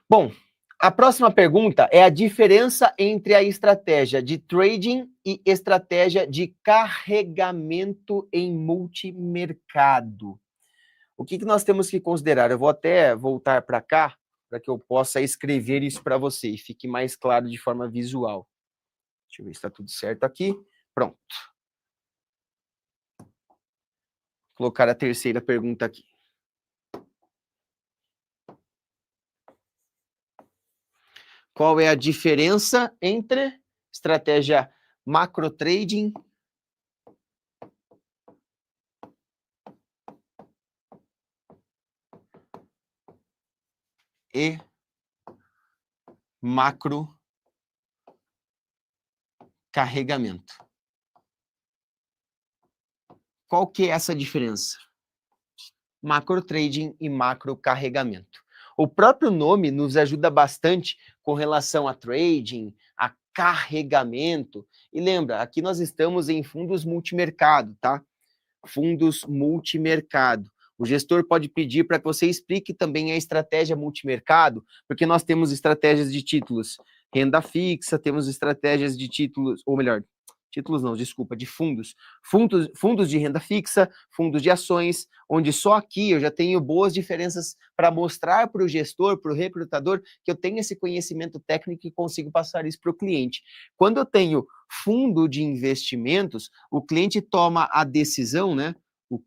Bom, a próxima pergunta é a diferença entre a estratégia de trading e estratégia de carregamento em multimercado. O que nós temos que considerar? Eu vou até voltar para cá, para que eu possa escrever isso para você e fique mais claro de forma visual. Deixa eu ver se está tudo certo aqui. Pronto. Vou colocar a terceira pergunta aqui. Qual é a diferença entre estratégia macro trading e macro carregamento? Qual que é essa diferença? Macro trading e macro carregamento. O próprio nome nos ajuda bastante com relação a trading, a carregamento. E lembra, aqui nós estamos em fundos multimercado, tá? Fundos multimercado. O gestor pode pedir para que você explique também a estratégia multimercado, porque nós temos estratégias de títulos renda fixa, temos estratégias de títulos, ou melhor, títulos não, desculpa, de fundos. Fundos de renda fixa, fundos de ações, onde só aqui eu já tenho boas diferenças para mostrar para o gestor, para o recrutador, que eu tenho esse conhecimento técnico e consigo passar isso para o cliente. Quando eu tenho fundo de investimentos, o cliente toma a decisão, né? O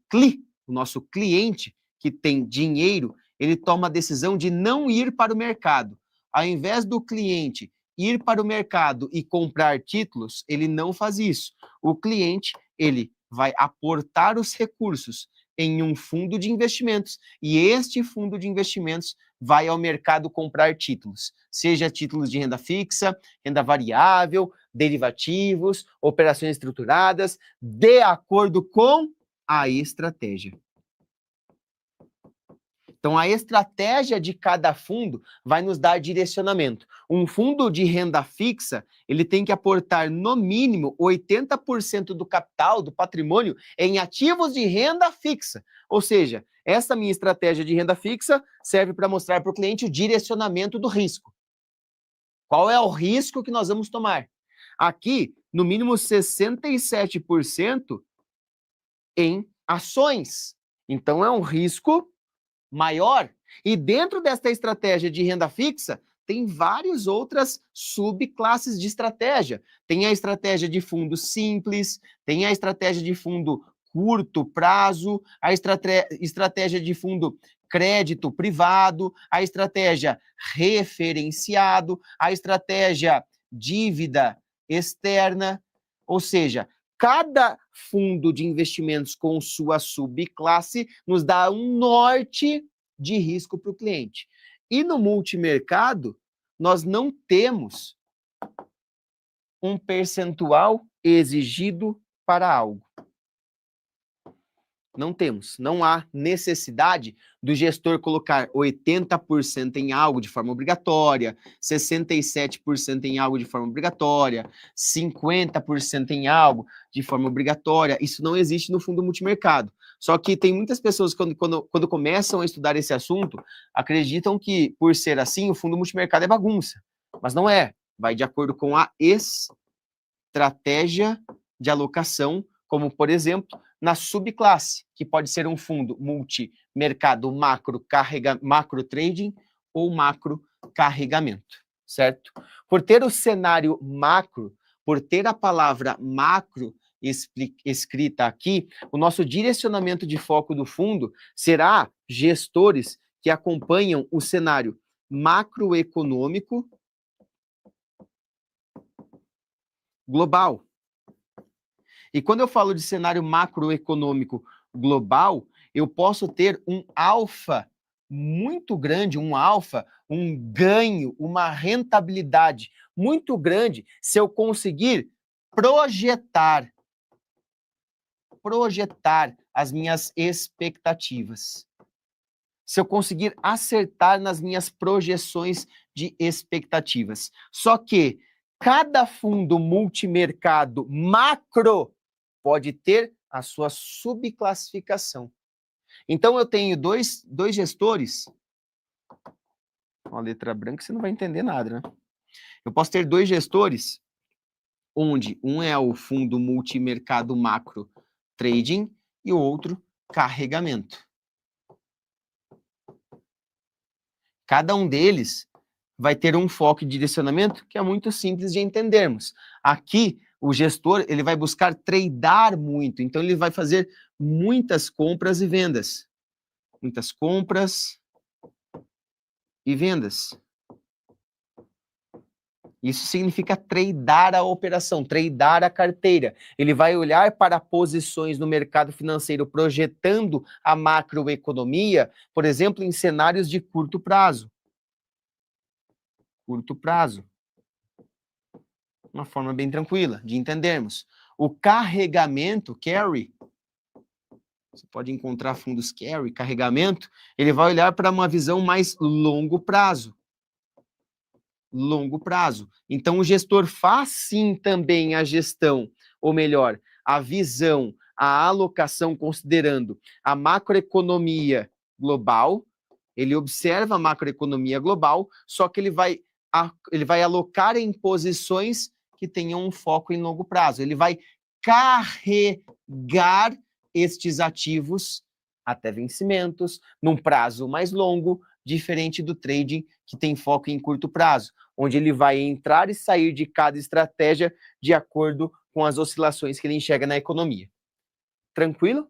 nosso cliente que tem dinheiro, ele toma a decisão de não ir para o mercado. Ao invés do cliente ir para o mercado e comprar títulos, ele não faz isso. O cliente, ele vai aportar os recursos em um fundo de investimentos e este fundo de investimentos vai ao mercado comprar títulos, seja títulos de renda fixa, renda variável, derivativos, operações estruturadas, de acordo com a estratégia. Então, a estratégia de cada fundo vai nos dar direcionamento. Um fundo de renda fixa, ele tem que aportar, no mínimo, 80% do capital, do patrimônio, em ativos de renda fixa. Ou seja, essa minha estratégia de renda fixa serve para mostrar para o cliente o direcionamento do risco. Qual é o risco que nós vamos tomar? Aqui, no mínimo 67% em ações. Então, é um risco maior. E dentro desta estratégia de renda fixa, tem várias outras subclasses de estratégia. Tem a estratégia de fundo simples, tem a estratégia de fundo curto prazo, a estratégia de fundo crédito privado, a estratégia referenciado, a estratégia dívida externa, ou seja, cada fundo de investimentos com sua subclasse nos dá um norte de risco para o cliente. E no multimercado, nós não temos um percentual exigido para algo. Não temos. Não há necessidade do gestor colocar 80% em algo de forma obrigatória, 67% em algo de forma obrigatória, 50% em algo de forma obrigatória. Isso não existe no fundo multimercado. Só que tem muitas pessoas que, quando começam a estudar esse assunto, acreditam que, por ser assim, o fundo multimercado é bagunça. Mas não é. Vai de acordo com a estratégia de alocação, como, por exemplo, na subclasse, que pode ser um fundo multimercado macro trading ou macro carregamento, certo? Por ter o cenário macro, por ter a palavra macro escrita aqui, o nosso direcionamento de foco do fundo será gestores que acompanham o cenário macroeconômico global. E quando eu falo de cenário macroeconômico global, eu posso ter um alfa muito grande, um ganho, uma rentabilidade muito grande se eu conseguir projetar as minhas expectativas. Se eu conseguir acertar nas minhas projeções de expectativas. Só que cada fundo multimercado macro pode ter a sua subclassificação. Então, eu tenho dois gestores Uma letra branca, você não vai entender nada, né? Eu posso ter dois gestores, onde um é o fundo multimercado macro trading e o outro carregamento. Cada um deles vai ter um foco e direcionamento que é muito simples de entendermos. Aqui, o gestor ele vai buscar tradear muito, então ele vai fazer muitas compras e vendas. Muitas compras e vendas. Isso significa tradear a operação, tradear a carteira. Ele vai olhar para posições no mercado financeiro, projetando a macroeconomia, por exemplo, em cenários de curto prazo. Curto prazo. Uma forma bem tranquila de entendermos. O carregamento, carry, você pode encontrar fundos carry, carregamento, ele vai olhar para uma visão mais longo prazo. Longo prazo. Então, o gestor faz sim também a gestão, ou melhor, a visão, a alocação, considerando a macroeconomia global, ele observa a macroeconomia global, só que ele vai alocar em posições que tenham um foco em longo prazo. Ele vai carregar estes ativos até vencimentos, num prazo mais longo, diferente do trading que tem foco em curto prazo, onde ele vai entrar e sair de cada estratégia de acordo com as oscilações que ele enxerga na economia. Tranquilo?